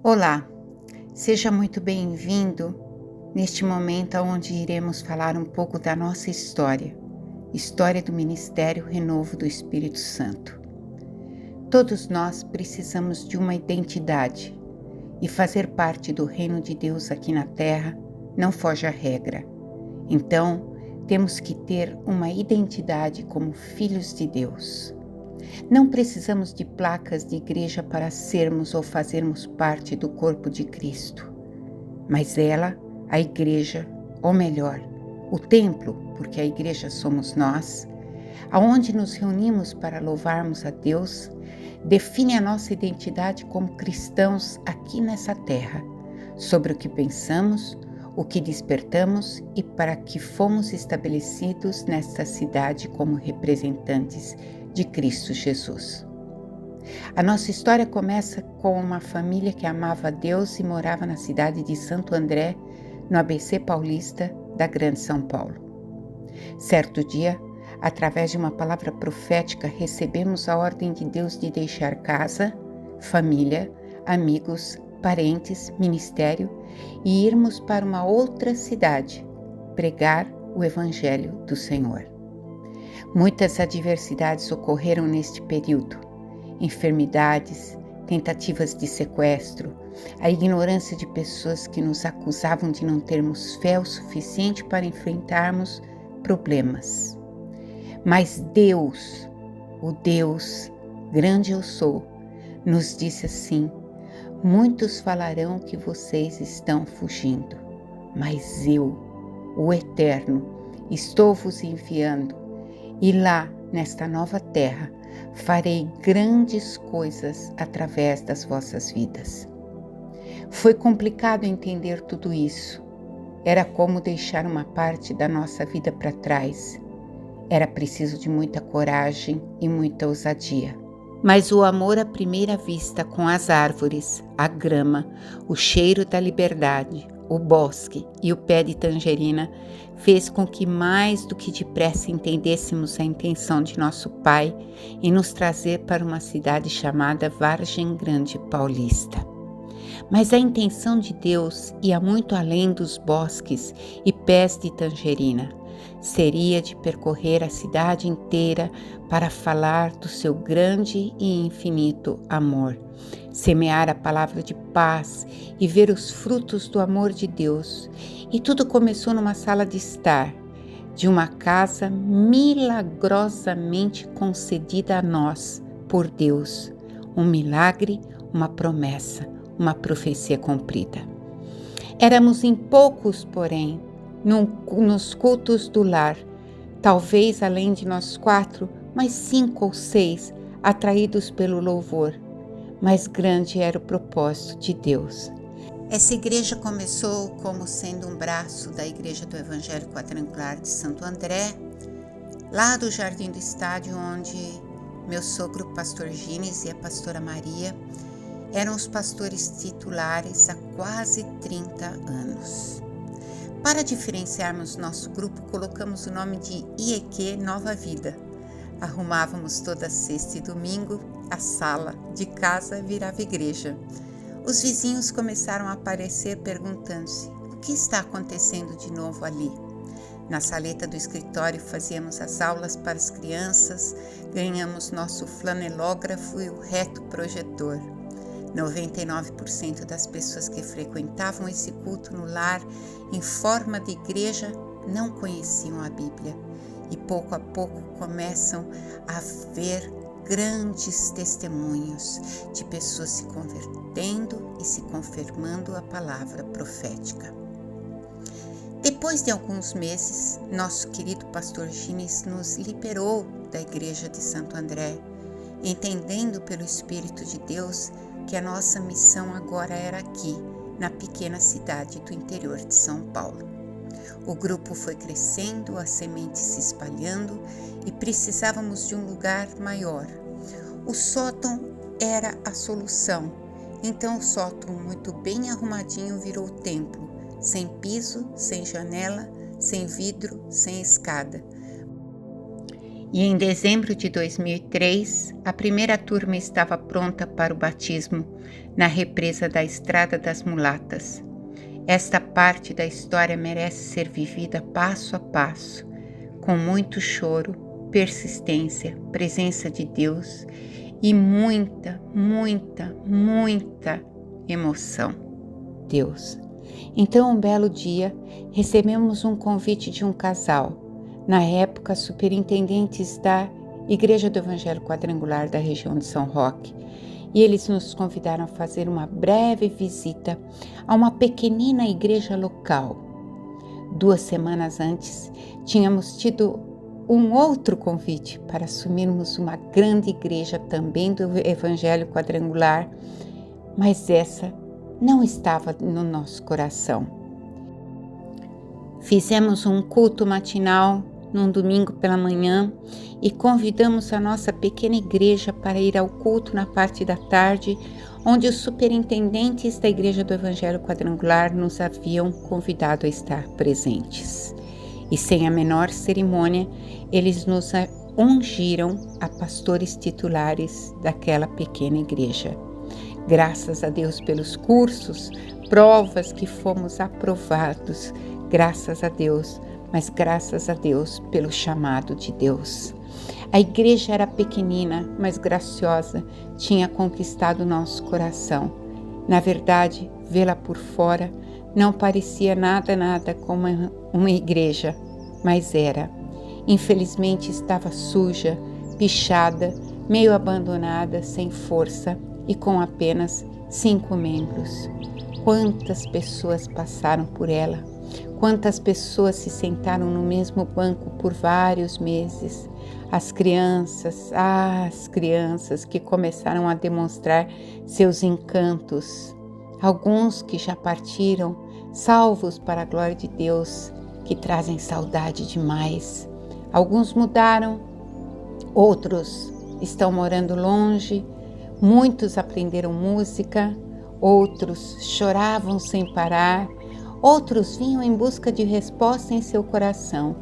Olá, seja muito bem-vindo neste momento onde iremos falar um pouco da nossa história do Ministério Renovo do Espírito Santo. Todos nós precisamos de uma identidade e fazer parte do reino de Deus aqui na Terra não foge à regra. Então, temos que ter uma identidade como filhos de Deus. Não precisamos de placas de igreja para sermos ou fazermos parte do corpo de Cristo, mas ela, a igreja, ou melhor, o templo, porque a igreja somos nós, aonde nos reunimos para louvarmos a Deus, define a nossa identidade como cristãos aqui nessa terra, sobre o que pensamos, o que despertamos e para que fomos estabelecidos nesta cidade como representantes de Cristo Jesus. A nossa história começa com uma família que amava a Deus e morava na cidade de Santo André, no ABC paulista da Grande São Paulo. Certo dia, através de uma palavra profética, recebemos a ordem de Deus de deixar casa, família, amigos, parentes, ministério e irmos para uma outra cidade, pregar o Evangelho do Senhor. Muitas adversidades ocorreram neste período: enfermidades, tentativas de sequestro, a ignorância de pessoas que nos acusavam de não termos fé o suficiente para enfrentarmos problemas. Mas Deus, o Deus grande eu sou, nos disse assim: muitos falarão que vocês estão fugindo, mas eu, o Eterno, estou vos enviando. E lá, nesta nova terra, farei grandes coisas através das vossas vidas. Foi complicado entender tudo isso. Era como deixar uma parte da nossa vida para trás. Era preciso de muita coragem e muita ousadia. Mas o amor à primeira vista com as árvores, a grama, o cheiro da liberdade, o bosque e o pé de tangerina fez com que mais do que depressa entendêssemos a intenção de nosso Pai em nos trazer para uma cidade chamada Vargem Grande Paulista. Mas a intenção de Deus ia muito além dos bosques e pés de tangerina. Seria de percorrer a cidade inteira para falar do seu grande e infinito amor, semear a palavra de paz e ver os frutos do amor de Deus. E tudo começou numa sala de estar, de uma casa milagrosamente concedida a nós por Deus. Um milagre, uma promessa, uma profecia cumprida. Éramos em poucos, porém, nos cultos do lar, talvez além de nós 4, mais 5 ou 6, atraídos pelo louvor. Mas grande era o propósito de Deus. Essa igreja começou como sendo um braço da Igreja do Evangelho Quadrangular de Santo André, lá do Jardim do Estádio, onde meu sogro, pastor Gines, e a pastora Maria eram os pastores titulares há quase 30 anos. Para diferenciarmos nosso grupo, colocamos o nome de IEQ Nova Vida. Arrumávamos toda sexta e domingo, a sala de casa virava igreja. Os vizinhos começaram a aparecer perguntando-se: o que está acontecendo de novo ali? Na saleta do escritório fazíamos as aulas para as crianças, ganhamos nosso flanelógrafo e o reto projetor. 99% das pessoas que frequentavam esse culto no lar em forma de igreja não conheciam a Bíblia e pouco a pouco começam a ver grandes testemunhos de pessoas se convertendo e se confirmando a palavra profética. Depois de alguns meses, nosso querido pastor Gines nos liberou da igreja de Santo André, entendendo pelo Espírito de Deus que a nossa missão agora era aqui, na pequena cidade do interior de São Paulo. O grupo foi crescendo, a semente se espalhando e precisávamos de um lugar maior. O sótão era a solução, então o sótão muito bem arrumadinho virou templo, sem piso, sem janela, sem vidro, sem escada. E em dezembro de 2003, a primeira turma estava pronta para o batismo na represa da Estrada das Mulatas. Esta parte da história merece ser vivida passo a passo, com muito choro, persistência, presença de Deus e muita, muita, muita emoção. Deus. Então, um belo dia, recebemos um convite de um casal, na época superintendentes da Igreja do Evangelho Quadrangular da região de São Roque, e eles nos convidaram a fazer uma breve visita a uma pequenina igreja local. 2 semanas antes, tínhamos tido um outro convite para assumirmos uma grande igreja também do Evangelho Quadrangular, mas essa não estava no nosso coração. Fizemos um culto matinal num domingo pela manhã e convidamos a nossa pequena igreja para ir ao culto na parte da tarde, onde os superintendentes da Igreja do Evangelho Quadrangular nos haviam convidado a estar presentes. E sem a menor cerimônia, eles nos ungiram a pastores titulares daquela pequena igreja. Graças a Deus pelos cursos, provas que fomos aprovados, graças a Deus, mas graças a Deus pelo chamado de Deus. A igreja era pequenina, mas graciosa, tinha conquistado nosso coração. Na verdade, vê-la por fora não parecia nada como uma igreja, mas era. Infelizmente estava suja, pichada, meio abandonada, sem força e com apenas 5 membros. Quantas pessoas passaram por ela? Quantas pessoas se sentaram no mesmo banco por vários meses? As crianças que começaram a demonstrar seus encantos. Alguns que já partiram, salvos para a glória de Deus, que trazem saudade demais. Alguns mudaram, outros estão morando longe, muitos aprenderam música, outros choravam sem parar, outros vinham em busca de resposta em seu coração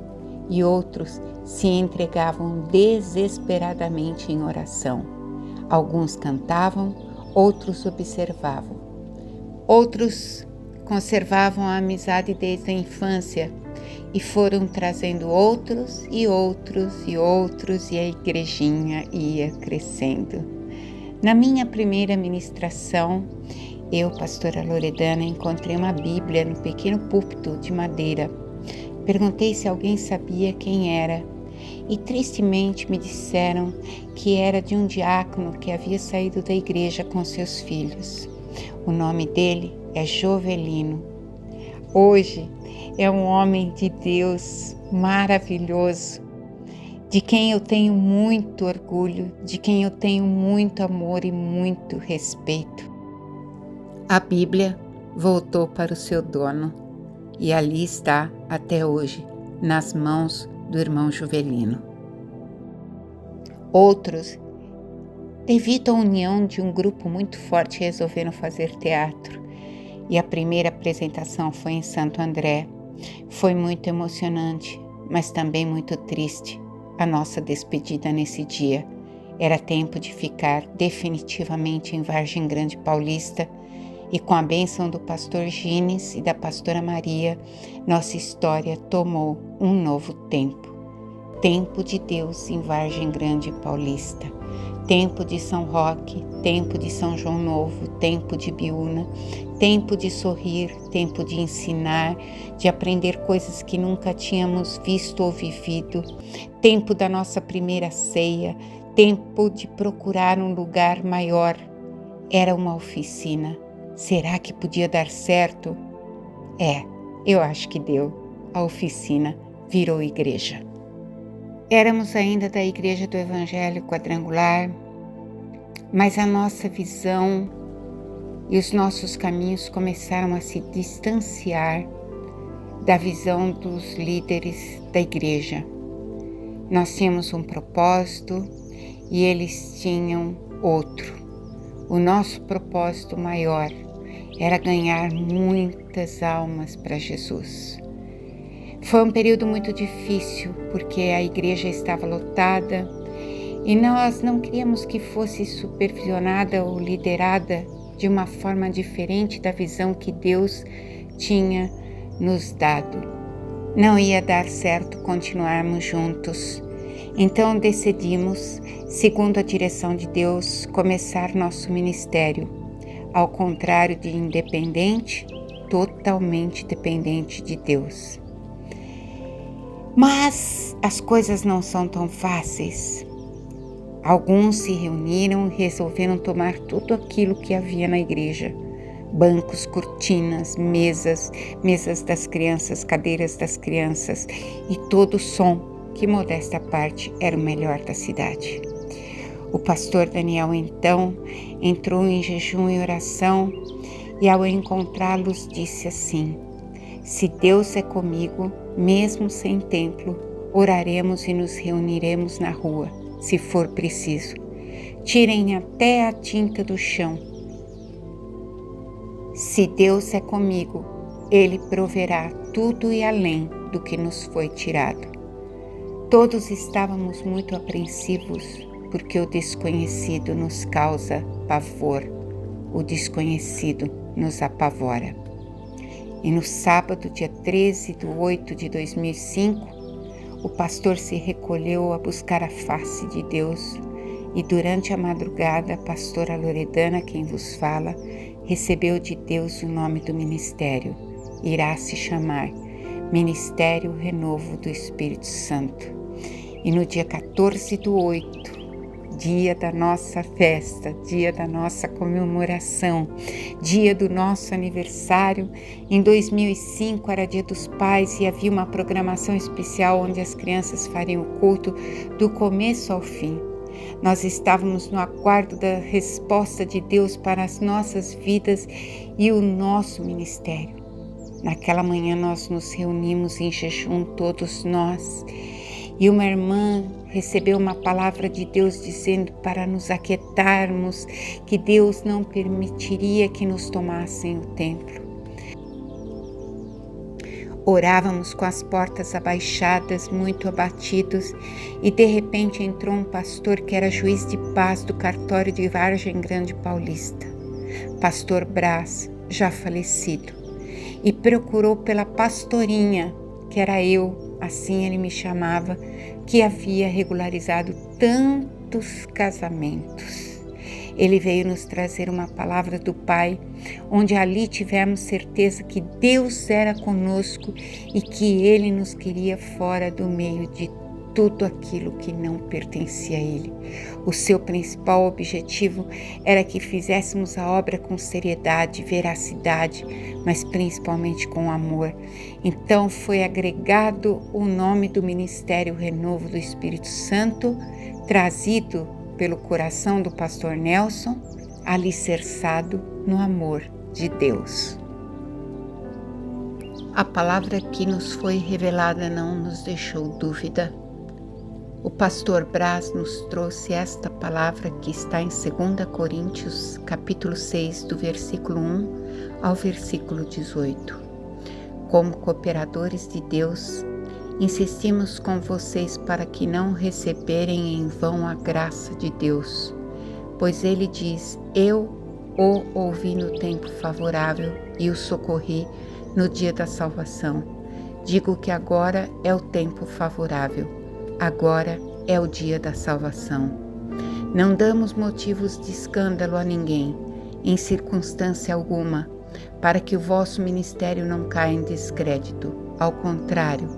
e outros se entregavam desesperadamente em oração. Alguns cantavam, outros observavam. Outros conservavam a amizade desde a infância e foram trazendo outros e a igrejinha ia crescendo. Na minha primeira ministração, eu, pastora Loredana, encontrei uma Bíblia no pequeno púlpito de madeira. Perguntei se alguém sabia quem era e tristemente me disseram que era de um diácono que havia saído da igreja com seus filhos. O nome dele é Jovelino. Hoje é um homem de Deus maravilhoso, de quem eu tenho muito orgulho, de quem eu tenho muito amor e muito respeito. A Bíblia voltou para o seu dono e ali está até hoje, nas mãos do irmão Jovelino. Outros, devido à união de um grupo muito forte, resolveram fazer teatro. E a primeira apresentação foi em Santo André. Foi muito emocionante, mas também muito triste a nossa despedida nesse dia. Era tempo de ficar definitivamente em Vargem Grande Paulista e com a bênção do pastor Gines e da pastora Maria, nossa história tomou um novo tempo. Tempo de Deus em Vargem Grande Paulista. Tempo de São Roque, tempo de São João Novo, tempo de Biúna, tempo de sorrir, tempo de ensinar, de aprender coisas que nunca tínhamos visto ou vivido, tempo da nossa primeira ceia, tempo de procurar um lugar maior. Era uma oficina. Será que podia dar certo? Eu acho que deu. A oficina virou igreja. Éramos ainda da Igreja do Evangelho Quadrangular, mas a nossa visão e os nossos caminhos começaram a se distanciar da visão dos líderes da igreja. Nós tínhamos um propósito e eles tinham outro. O nosso propósito maior era ganhar muitas almas para Jesus. Foi um período muito difícil, porque a igreja estava lotada e nós não queríamos que fosse supervisionada ou liderada de uma forma diferente da visão que Deus tinha nos dado. Não ia dar certo continuarmos juntos. Então decidimos, segundo a direção de Deus, começar nosso ministério. Ao contrário de independente, totalmente dependente de Deus. Mas as coisas não são tão fáceis. Alguns se reuniram e resolveram tomar tudo aquilo que havia na igreja. Bancos, cortinas, mesas das crianças, cadeiras das crianças e todo o som, que modesta parte era o melhor da cidade. O pastor Daniel então entrou em jejum e oração e ao encontrá-los disse assim: se Deus é comigo, mesmo sem templo, oraremos e nos reuniremos na rua, se for preciso. Tirem até a tinta do chão. Se Deus é comigo, Ele proverá tudo e além do que nos foi tirado. Todos estávamos muito apreensivos, porque o desconhecido nos causa pavor, o desconhecido nos apavora. E no sábado, dia 13 de 8 de 2005, o pastor se recolheu a buscar a face de Deus e durante a madrugada a pastora Loredana, quem vos fala, recebeu de Deus o nome do ministério. Irá se chamar Ministério Renovo do Espírito Santo. E no dia 14 do 8, dia da nossa festa, dia da nossa comemoração, dia do nosso aniversário. Em 2005 era dia dos pais e havia uma programação especial onde as crianças fariam o culto do começo ao fim. Nós estávamos no aguardo da resposta de Deus para as nossas vidas e o nosso ministério. Naquela manhã nós nos reunimos em jejum, todos nós, e uma irmã recebeu uma palavra de Deus dizendo para nos aquietarmos, que Deus não permitiria que nos tomassem o templo. Orávamos com as portas abaixadas, muito abatidos, e de repente entrou um pastor que era juiz de paz do cartório de Vargem Grande Paulista, pastor Brás, já falecido, e procurou pela pastorinha, que era eu, assim ele me chamava, que havia regularizado tantos casamentos. Ele veio nos trazer uma palavra do Pai, onde ali tivemos certeza que Deus era conosco e que Ele nos queria fora do meio de tudo aquilo que não pertencia a Ele. O seu principal objetivo era que fizéssemos a obra com seriedade, veracidade, mas principalmente com amor. Então foi agregado o nome do Ministério Renovo do Espírito Santo, trazido pelo coração do pastor Nelson, alicerçado no amor de Deus. A palavra que nos foi revelada não nos deixou dúvida. O pastor Brás nos trouxe esta palavra que está em 2 Coríntios, capítulo 6, do versículo 1 ao versículo 18. Como cooperadores de Deus, insistimos com vocês para que não receberem em vão a graça de Deus, pois ele diz: eu o ouvi no tempo favorável e o socorri no dia da salvação. Digo que agora é o tempo favorável. Agora é o dia da salvação. Não damos motivos de escândalo a ninguém, em circunstância alguma, para que o vosso ministério não caia em descrédito. Ao contrário,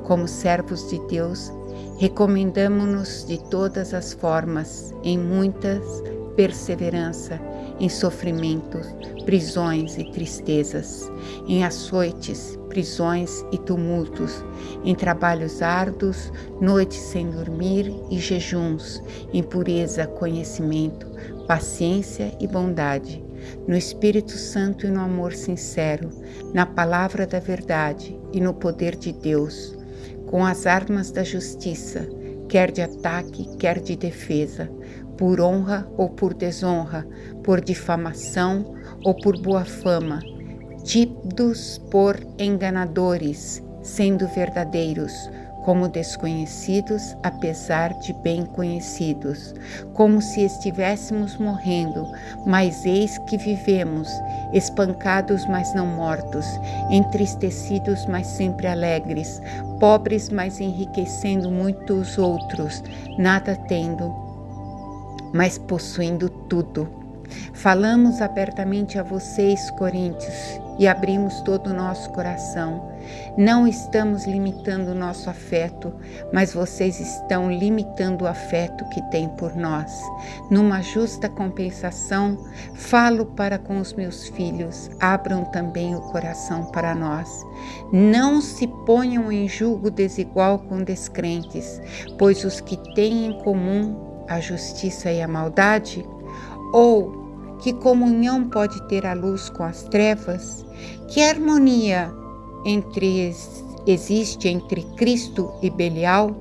como servos de Deus, recomendamo-nos de todas as formas, em muitas perseverança, em sofrimentos, prisões e tristezas, em açoites, prisões e tumultos, em trabalhos árduos, noites sem dormir e jejuns, em pureza, conhecimento, paciência e bondade, no Espírito Santo e no amor sincero, na palavra da verdade e no poder de Deus, com as armas da justiça, quer de ataque, quer de defesa, por honra ou por desonra, por difamação ou por boa fama, tidos por enganadores, sendo verdadeiros, como desconhecidos, apesar de bem conhecidos, como se estivéssemos morrendo, mas eis que vivemos, espancados, mas não mortos, entristecidos, mas sempre alegres, pobres, mas enriquecendo muitos outros, nada tendo, mas possuindo tudo. Falamos abertamente a vocês, coríntios, e abrimos todo o nosso coração. Não estamos limitando o nosso afeto, mas vocês estão limitando o afeto que têm por nós. Numa justa compensação, falo para com os meus filhos, abram também o coração para nós. Não se ponham em julgo desigual com descrentes, pois os que têm em comum a justiça e a maldade, ou que comunhão pode ter a luz com as trevas? Que harmonia existe entre Cristo e Belial?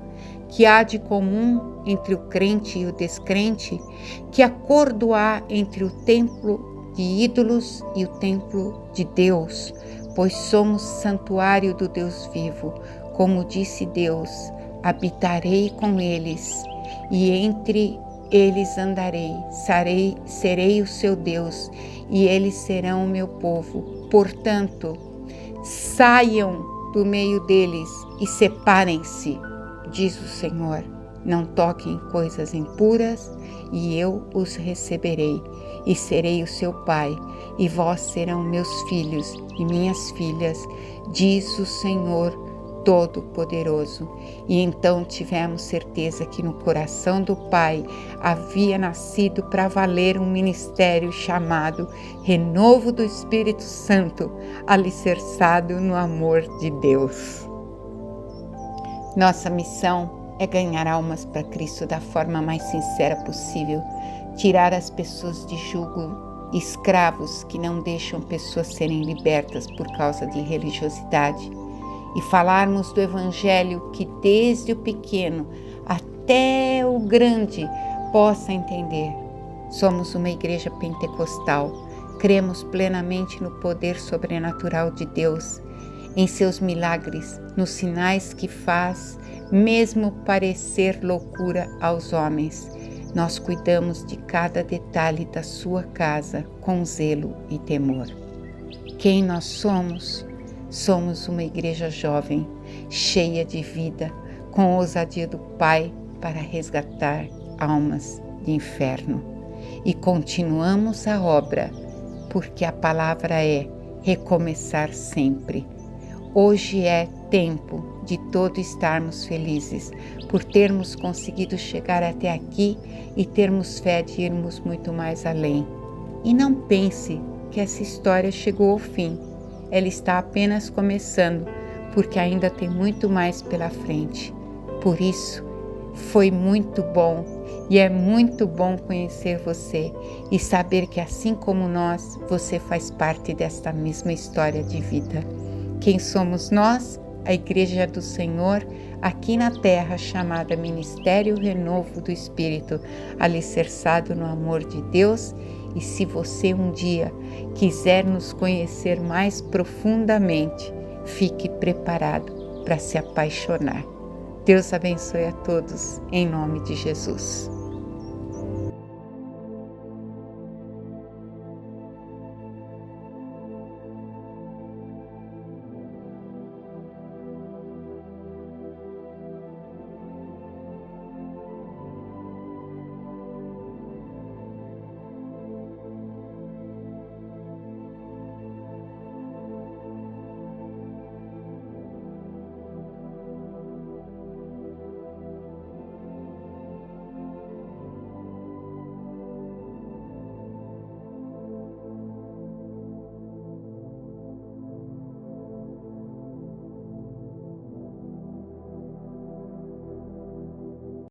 Que há de comum entre o crente e o descrente? Que acordo há entre o templo de ídolos e o templo de Deus? Pois somos santuário do Deus vivo. Como disse Deus, habitarei com eles, e entre eles andarei, serei o seu Deus, e eles serão o meu povo. Portanto, saiam do meio deles e separem-se, diz o Senhor. Não toquem coisas impuras, e eu os receberei, e serei o seu pai, e vós serão meus filhos e minhas filhas, diz o Senhor Todo-Poderoso. E então tivemos certeza que no coração do Pai havia nascido para valer um ministério chamado Renovo do Espírito Santo, alicerçado no amor de Deus. Nossa missão é ganhar almas para Cristo da forma mais sincera possível, tirar as pessoas de jugo, escravos que não deixam pessoas serem libertas por causa de religiosidade, e falarmos do Evangelho que desde o pequeno até o grande possa entender. Somos uma igreja pentecostal, cremos plenamente no poder sobrenatural de Deus, em seus milagres, nos sinais que faz, mesmo parecer loucura aos homens. Nós cuidamos de cada detalhe da sua casa com zelo e temor. Quem nós somos? Somos uma igreja jovem, cheia de vida, com ousadia do Pai para resgatar almas de inferno. E continuamos a obra, porque a palavra é recomeçar sempre. Hoje é tempo de todos estarmos felizes por termos conseguido chegar até aqui e termos fé de irmos muito mais além. E não pense que essa história chegou ao fim. Ela está apenas começando, porque ainda tem muito mais pela frente. Por isso, foi muito bom e é muito bom conhecer você e saber que, assim como nós, você faz parte desta mesma história de vida. Quem somos nós? A Igreja do Senhor, aqui na terra, chamada Ministério Renovo do Espírito, alicerçado no amor de Deus. E se você um dia quiser nos conhecer mais profundamente, fique preparado para se apaixonar. Deus abençoe a todos, em nome de Jesus.